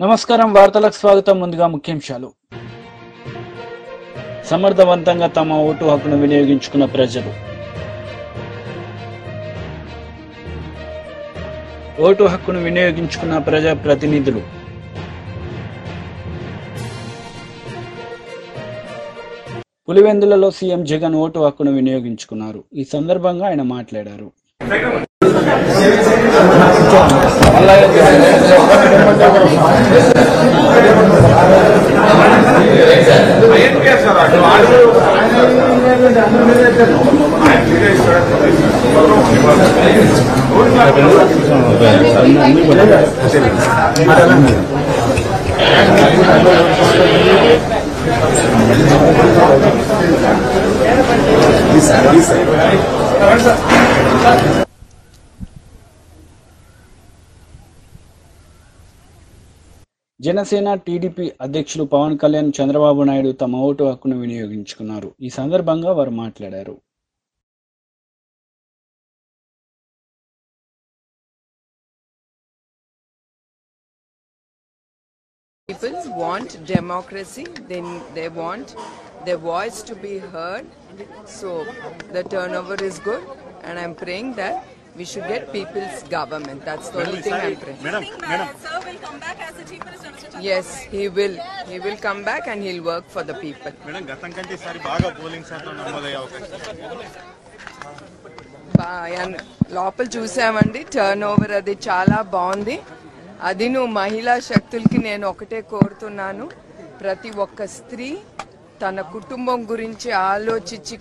నమస్కారం వార్తలకు స్వాగతం. ముందుగా ముఖ్యాంశాలు. సమర్థవంతంగా తమ ఓటు హక్కును వినియోగించుకున్న ప్రజలు. ఓటు హక్కును వినియోగించుకున్న ప్రజా ప్రతినిధులు. పులివెందులలో సీఎం జగన్ ఓటు హక్కును వినియోగించుకున్నారు. ఈ సందర్భంగా ఆయన మాట్లాడారు. జనసేన టీడీపీ అధ్యక్షులు పవన్ కళ్యాణ్, చంద్రబాబు నాయుడు తమ ఓటు హక్కును వినియోగించుకున్నారు. ఈ సందర్భంగా వారు మాట్లాడారు. People want democracy, they want their voice to be heard, so the turnover is good, and I'm praying that we should get people's government. That's the only thing I'm praying. Madam, sir will come back as the Chief Minister, Mr. Chandrababu. Yes, he will come back and he'll work for the people. Madam, గతం కంటే ఈసారి బాగా polling శాతం నమోదయ్యే అవకాశం. లోపల చూసామండి, turn over అది చాలా బాగుంది. అది మహిళా శక్తులకి నేను ఒకటే కోరుతున్నాను, ప్రతి ఒక్క స్త్రీ తన కుటుంబం గురించి ఆలోచించి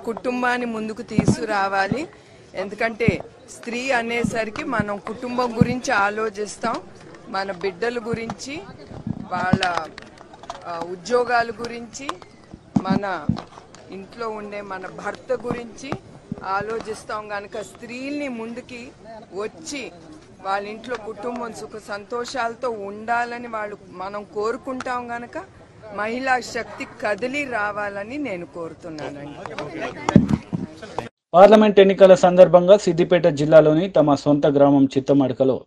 కుటుంబాన్ని ముందుకు తీసుకురావాలి. ఎందుకంటే స్త్రీ అనేసరికి మనం కుటుంబం గురించి ఆలోచిస్తాం, మన బిడ్డల గురించి, వాళ్ళ ఉద్యోగాల గురించి, మన ఇంట్లో ఉండే మన భర్త గురించి ఆలోచిస్తాం. కనుక స్త్రీల్ని ముందుకి వచ్చి వాళ్ళ ఇంట్లో కుటుంబం సుఖ సంతోషాలతో ఉండాలని మనం కోరుకుంటాం. గనక మహిళా శక్తి కదిలి రావాలని నేను కోరుతున్నానండి. పార్లమెంట్ ఎన్నికల సందర్భంగా సిద్దిపేట జిల్లాలోని తమ సొంత గ్రామం చిత్తమడకలో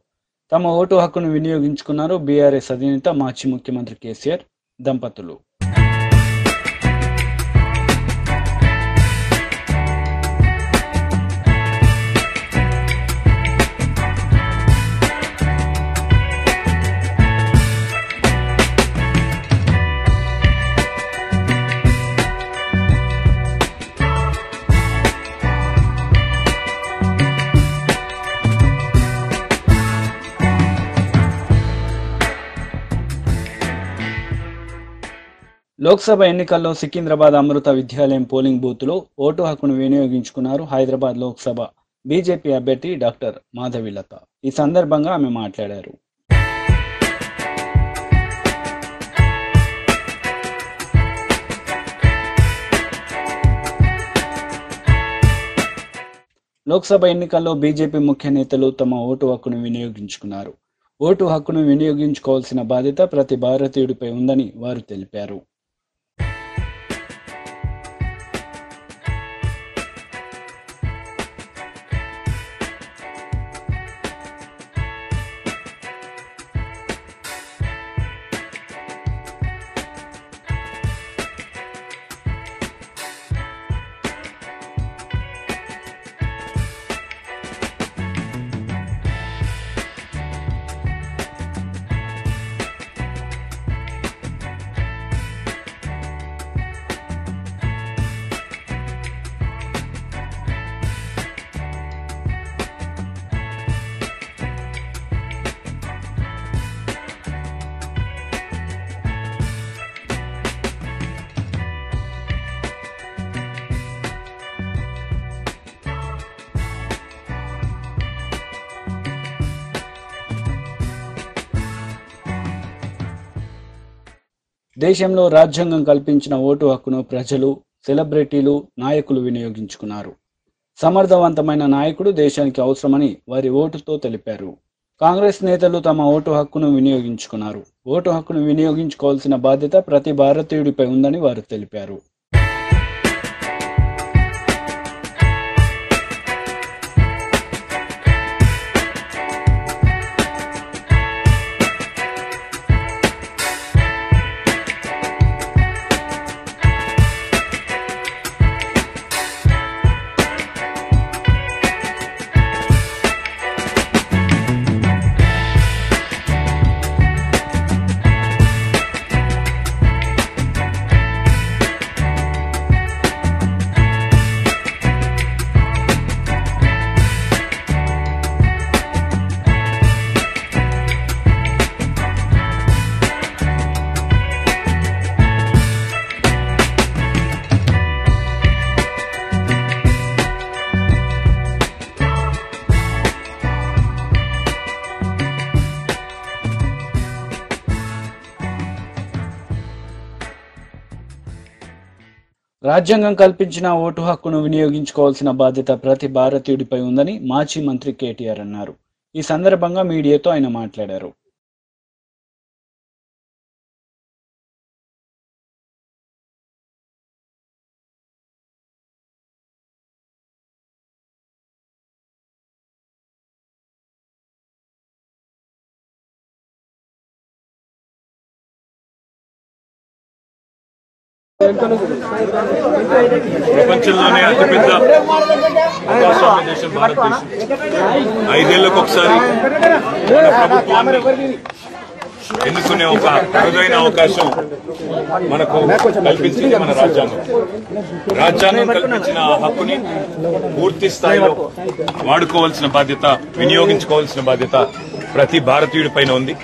తమ ఓటు హక్కును వినియోగించుకున్నారు బీఆర్ఎస్ అధినేత మాజీ ముఖ్యమంత్రి కేసీఆర్ దంపతులు. లోక్సభ ఎన్నికల్లో సికింద్రాబాద్ అమృత విద్యాలయం పోలింగ్ బూత్లో ఓటు హక్కును వినియోగించుకున్నారు హైదరాబాద్ లోక్సభ బీజేపీ అభ్యర్థి డాక్టర్ మాధవిలత. ఈ సందర్భంగా ఆమె మాట్లాడారు. లోక్సభ ఎన్నికల్లో బీజేపీ ముఖ్య నేతలు తమ ఓటు హక్కును వినియోగించుకున్నారు. ఓటు హక్కును వినియోగించుకోవాల్సిన బాధ్యత ప్రతి భారతీయుడిపై ఉందని వారు తెలిపారు. దేశంలో రాజ్యాంగం కల్పించిన ఓటు హక్కును ప్రజలు, సెలబ్రిటీలు, నాయకులు వినియోగించుకున్నారు. సమర్థవంతమైన నాయకుడు దేశానికి అవసరమని వారి ఓటుతో తెలిపారు. కాంగ్రెస్ నేతలు తమ ఓటు హక్కును వినియోగించుకున్నారు. ఓటు హక్కును వినియోగించుకోవాల్సిన బాధ్యత ప్రతి భారతీయుడిపై ఉందని వారు తెలిపారు. రాజ్యాంగం కల్పించిన ఓటు హక్కును వినియోగించుకోవాల్సిన బాధ్యత ప్రతి భారతీయుడిపై ఉందని మాజీ మంత్రి కేటీఆర్ అన్నారు. ఈ సందర్భంగా మీడియాతో ఆయన మాట్లాడారు. ప్రపంచంలోనే అతిపెద్ద ప్రజాస్వామ్య దేశం భారతదేశం. 5 ఏళ్లకు ఒకసారి మన ప్రభుత్వాన్ని ఎన్నుకునే ఒక అరుదైన అవకాశం మనకు కల్పించింది మన రాజ్యాంగం. రాజ్యాంగం కల్పించిన ఆ హక్కుని పూర్తి స్థాయిలో వాడుకోవాల్సిన బాధ్యత, వినియోగించుకోవాల్సిన బాధ్యత ప్రతి భారతీయుడి పైన ఉంది.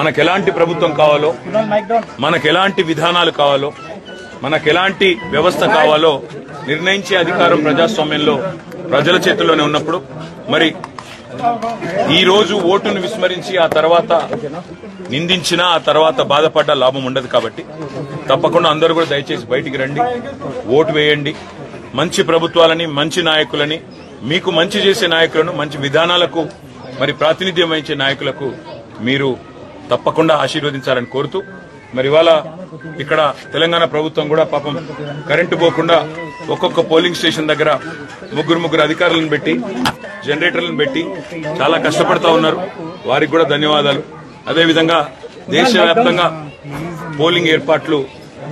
మనకెలాంటి ప్రభుత్వం కావాలో, మనకెలాంటి విధానాలు కావాలో, మనకెలాంటి వ్యవస్థ కావాలో నిర్ణయించే అధికారం ప్రజాస్వామ్యంలో ప్రజల చేతుల్లోనే ఉన్నప్పుడు మరి ఈ రోజు ఓటును విస్మరించి ఆ తర్వాత నిందించినా ఆ తర్వాత బాధపడ్డ లాభం ఉండదు. కాబట్టి తప్పకుండా అందరూ కూడా దయచేసి బయటికి రండి, ఓటు వేయండి. మంచి ప్రభుత్వాలని, మంచి నాయకులని, మీకు మంచి చేసే నాయకులను, మంచి విధానాలకు మరి ప్రాతినిధ్యం వహించే నాయకులకు మీరు తప్పకుండా ఆశీర్వదించాలని కోరుతూ మరి ఇవాళ ఇక్కడ తెలంగాణ ప్రభుత్వం కూడా పాపం కరెంటు పోకుండా ఒక్కొక్క పోలింగ్ స్టేషన్ దగ్గర ముగ్గురు అధికారులను పెట్టి, జనరేటర్లను పెట్టి చాలా కష్టపడతా ఉన్నారు. వారికి కూడా ధన్యవాదాలు. అదేవిధంగా దేశవ్యాప్తంగా పోలింగ్ ఏర్పాట్లు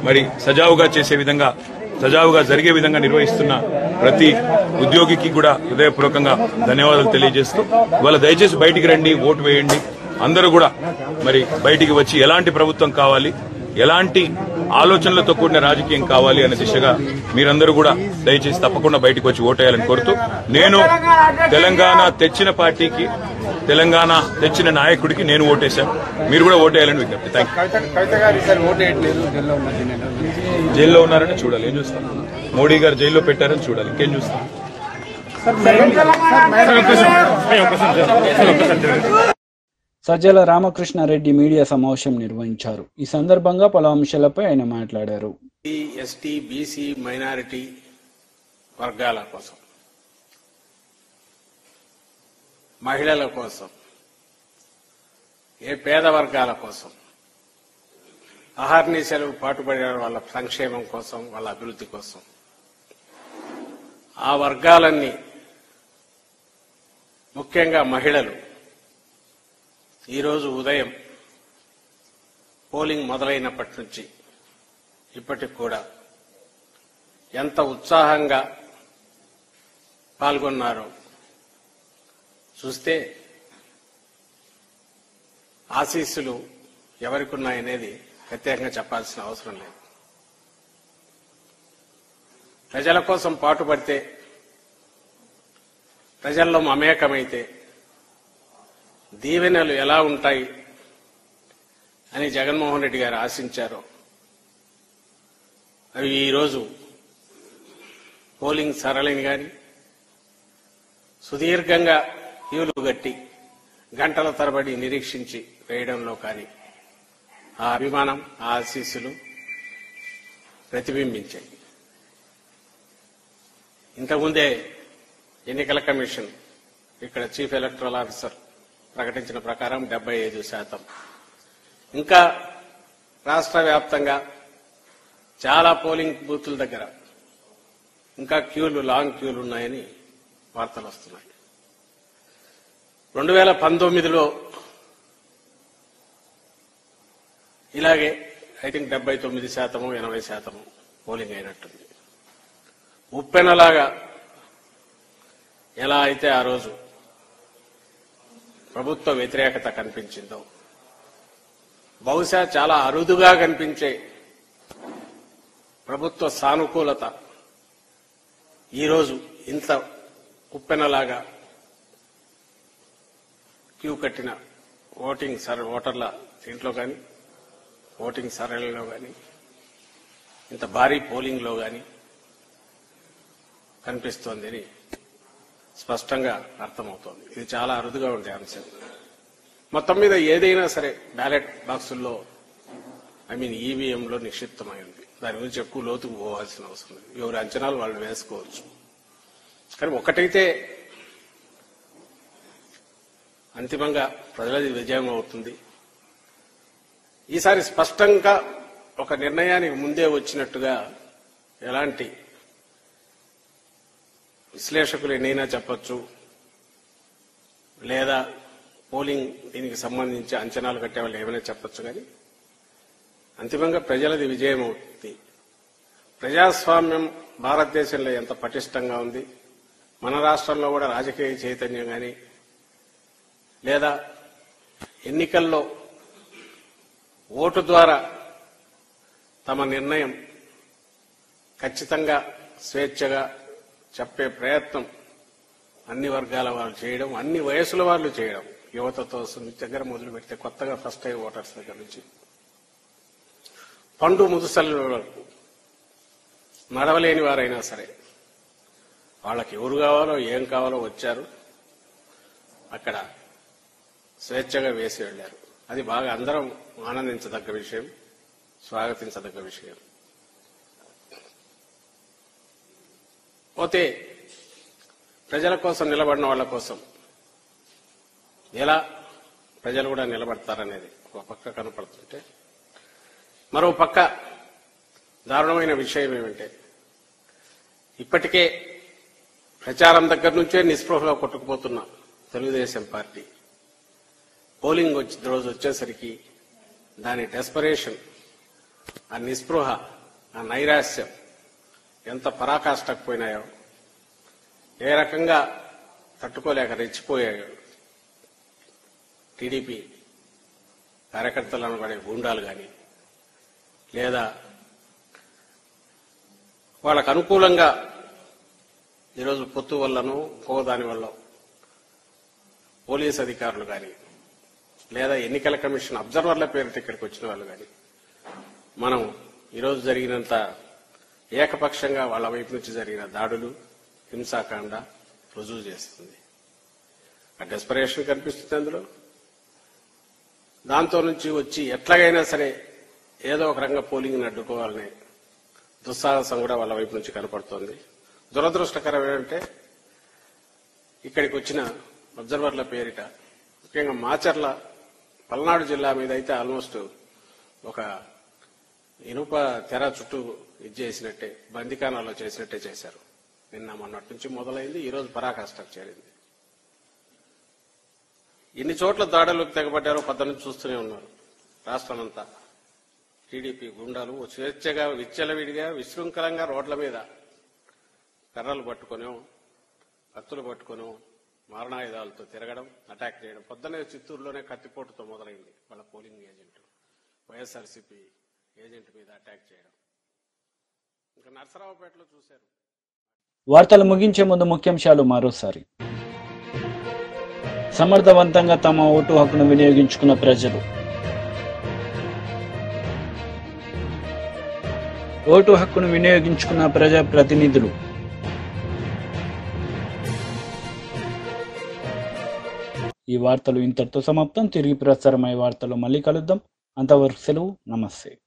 మరి సజావుగా జరిగే విధంగా నిర్వహిస్తున్న ప్రతి ఉద్యోగికి కూడా హృదయపూర్వకంగా ధన్యవాదాలు తెలియజేస్తూ ఇవాళ దయచేసి బయటికి రండి, ఓటు వేయండి. అందరూ కూడా మరి బయటికి వచ్చి ఎలాంటి ప్రభుత్వం కావాలి, ఎలాంటి ఆలోచనలతో కూడిన రాజకీయం కావాలి అనే దిశగా మీరందరూ కూడా దయచేసి తప్పకుండా బయటకు వచ్చి ఓటేయాలని కోరుతూ నేను తెలంగాణ తెచ్చిన పార్టీకి, తెలంగాణ తెచ్చిన నాయకుడికి నేను ఓటేశాను. మీరు కూడా ఓటేయాలని విజ్ఞప్తి. జైల్లో ఉన్నారని చూడాలి, ఏం చూస్తాం. మోడీ గారు జైల్లో పెట్టారని చూడాలి, ఇంకేం చూస్తాం. సజ్జల రామకృష్ణారెడ్డి మీడియా సమావేశం నిర్వహించారు. ఈ సందర్భంగా పలు అంశాలపై ఆయన మాట్లాడారు. ఎస్టీ, బీసీ, మైనారిటీ వర్గాల కోసం, మహిళల కోసం, పేద వర్గాల కోసం అహర్నిశలు పాటుపడే వాళ్ళ సంక్షేమం కోసం, వాళ్ళ అభివృద్ధి కోసం ఆ వర్గాలన్నీ, ముఖ్యంగా మహిళలు ఈరోజు ఉదయం పోలింగ్ మొదలైనప్పటి నుంచి ఇప్పటికి కూడా ఎంత ఉత్సాహంగా పాల్గొన్నారో చూస్తే ఆశీస్సులు ఎవరికున్నాయనేది ప్రత్యేకంగా చెప్పాల్సిన అవసరం లేదు. ప్రజల కోసం పాటుపడితే, ప్రజల్లో మమేకమైతే దీవెనలు ఎలా ఉంటాయి అని జగన్మోహన్ రెడ్డి గారు ఆశించారో అవి ఈరోజు పోలింగ్ సరళిని గాని, సుదీర్ఘంగా క్యూలు గట్టి గంటల తరబడి నిరీక్షించి వేయడంలో కానీ ఆ అభిమానం, ఆ ఆశీస్సులు ప్రతిబింబించాయి. ఇంతకుముందే ఎన్నికల కమిషన్ ఇక్కడ చీఫ్ ఎలక్టరల్ ఆఫీసర్ ప్రకటించిన ప్రకారం 75%. ఇంకా రాష్ట్ర వ్యాప్తంగా చాలా పోలింగ్ బూతుల దగ్గర ఇంకా లాంగ్ క్యూలు ఉన్నాయని వార్తలు వస్తున్నాయి. 2019లో ఇలాగే ఐ థింక్ 79%, 80% పోలింగ్ అయినట్టుంది. ఉప్పెనలాగా ఎలా అయితే ఆ రోజు ప్రభుత్వ వ్యతిరేకత కనిపించిందో, బహుశా చాలా అరుదుగా కనిపించే ప్రభుత్వ సానుకూలత ఈరోజు ఇంత ఉప్పెనలాగా క్యూ కట్టిన ఓటర్ల దీంట్లో కానీ, ఓటింగ్ సరళిలో కానీ, ఇంత భారీ పోలింగ్లో కానీ కనిపిస్తోందని స్పష్టంగా అర్థమవుతోంది. ఇది చాలా అరుదుగా ఉండే అంశం. మొత్తం మీద ఏదైనా సరే బ్యాలెట్ బాక్సుల్లో ఈవీఎంలో నిక్షిప్తమైంది. దాని గురించి ఎక్కువ లోతుకు పోవాల్సిన అవసరం లేదు. ఎవరి అంచనాలు వాళ్ళు వేసుకోవచ్చు. కానీ ఒకటైతే అంతిమంగా ప్రజలది విజయం అవుతుంది. ఈసారి స్పష్టంగా ఒక నిర్ణయానికి ముందే వచ్చినట్టుగా ఎలాంటి విశ్లేషకులు ఎన్నైనా చెప్పొచ్చు, లేదా పోలింగ్ దీనికి సంబంధించి అంచనాలు కట్టే వాళ్ళు ఏమైనా చెప్పొచ్చు, కానీ అంతిమంగా ప్రజలది విజయం అవుతుంది. ప్రజాస్వామ్యం భారతదేశంలో ఎంత పటిష్టంగా ఉంది, మన రాష్ట్రంలో కూడా రాజకీయ చైతన్యం కానీ లేదా ఎన్నికల్లో ఓటు ద్వారా తమ నిర్ణయం ఖచ్చితంగా స్వేచ్ఛగా చెప్పే ప్రయత్నం అన్ని వర్గాల వాళ్ళు చేయడం, అన్ని వయసుల వాళ్ళు చేయడం, యువతతో దగ్గర మొదలు పెడితే కొత్తగా ఫస్ట్ టైం ఓటర్స్ దగ్గర నుంచి పండు ముదుసల వరకు నడవలేని వారైనా సరే వాళ్ళకి ఎవరు కావాలో ఏం కావాలో వచ్చారు, అక్కడ స్వేచ్ఛగా వేసి వెళ్లారు. అది బాగా అందరం ఆనందించదగ్గ విషయం, స్వాగతించదగ్గ విషయం. పోతే ప్రజల కోసం నిలబడిన వాళ్ళ కోసం ఎలా ప్రజలు కూడా నిలబడతారనేది ఒక పక్క కనపడుతుంటే, మరో పక్క దారుణమైన విషయం ఏమంటే ఇప్పటికే ప్రచారం దగ్గర నుంచే నిస్పృహగా కొట్టుకుపోతున్న తెలుగుదేశం పార్టీ పోలింగ్ రోజు వచ్చేసరికి దాని డెస్పరేషన్, ఆ నిస్పృహ, ఆ నైరాశ్యం ఎంత పరాకాష్ఠకు పోయినాయో, ఏ రకంగా తట్టుకోలేక రెచ్చిపోయాయో టీడీపీ కార్యకర్తలను పడే గూండాలు కానీ లేదా వాళ్ళకు అనుకూలంగా ఈరోజు పొత్తు వల్లనో దాని వల్ల పోలీస్ అధికారులు కానీ లేదా ఎన్నికల కమిషన్ అబ్జర్వర్ల పేరుతో ఇక్కడికి వచ్చిన వాళ్ళు కానీ మనం ఈరోజు జరిగినంత ఏకపక్షంగా వాళ్ళ వైపు నుంచి జరిగిన దాడులు, హింసాకాండ రుజువు చేస్తుంది. ఆ డెస్పరేషన్ కనిపిస్తుంది అందులో. దాంతో నుంచి వచ్చి ఎట్లాగైనా సరే ఏదో ఒక రంగం పోలింగ్ని అడ్డుకోవాలనే దుస్సాహసం కూడా వాళ్ళ వైపు నుంచి కనపడుతోంది. దురదృష్టకరం ఏంటంటే ఇక్కడికి వచ్చిన అబ్జర్వర్ల పేరిట ముఖ్యంగా మాచర్ల పల్నాడు జిల్లా మీద అయితే ఆల్మోస్ట్ ఒక ఇనుప తెర చుట్టూ చేసినట్టే, బందికానాల్లో చేసినట్టే చేశారు. నిన్న మొన్నటి నుంచి మొదలైంది, ఈరోజు పరాకాష్ఠకు చేరింది. ఎన్ని చోట్ల దాడులకు తెగబడ్డారో పద్ద నుంచి చూస్తూనే ఉన్నారు. రాష్ట్రమంతా టీడీపీ గుండాలు స్వేచ్ఛగా విచ్చలవిడిగా విశృంఖలంగా రోడ్ల మీద కర్రలు పట్టుకునో కత్తులు పట్టుకునో మారణాయుధాలతో తిరగడం, అటాక్ చేయడం. పొద్దునే చిత్తూరులోనే కత్తిపోటుతో మొదలైంది వాళ్ళ పోలింగ్ ఏజెంట్, వైఎస్ఆర్సీపీ ఏజెంట్ మీద అటాక్ చేయడం. ఇంకా నర్సరావుపేటలో చూశారు. వార్తలు ముగించే ముందు ముఖ్యాంశాలు మరోసారి. సమర్థవంతంగా తమ ఓటు హక్కును వినియోగించుకున్న ప్రజలు. ఓటు హక్కును వినియోగించుకున్న ప్రజాప్రతినిధులు. ఈ వార్తలు ఇంతటితో సమాప్తం. తిరిగి ప్రసారమయ్యే వార్తలు మళ్ళీ కలుద్దాం. అంతవరకు సెలవు. నమస్తే.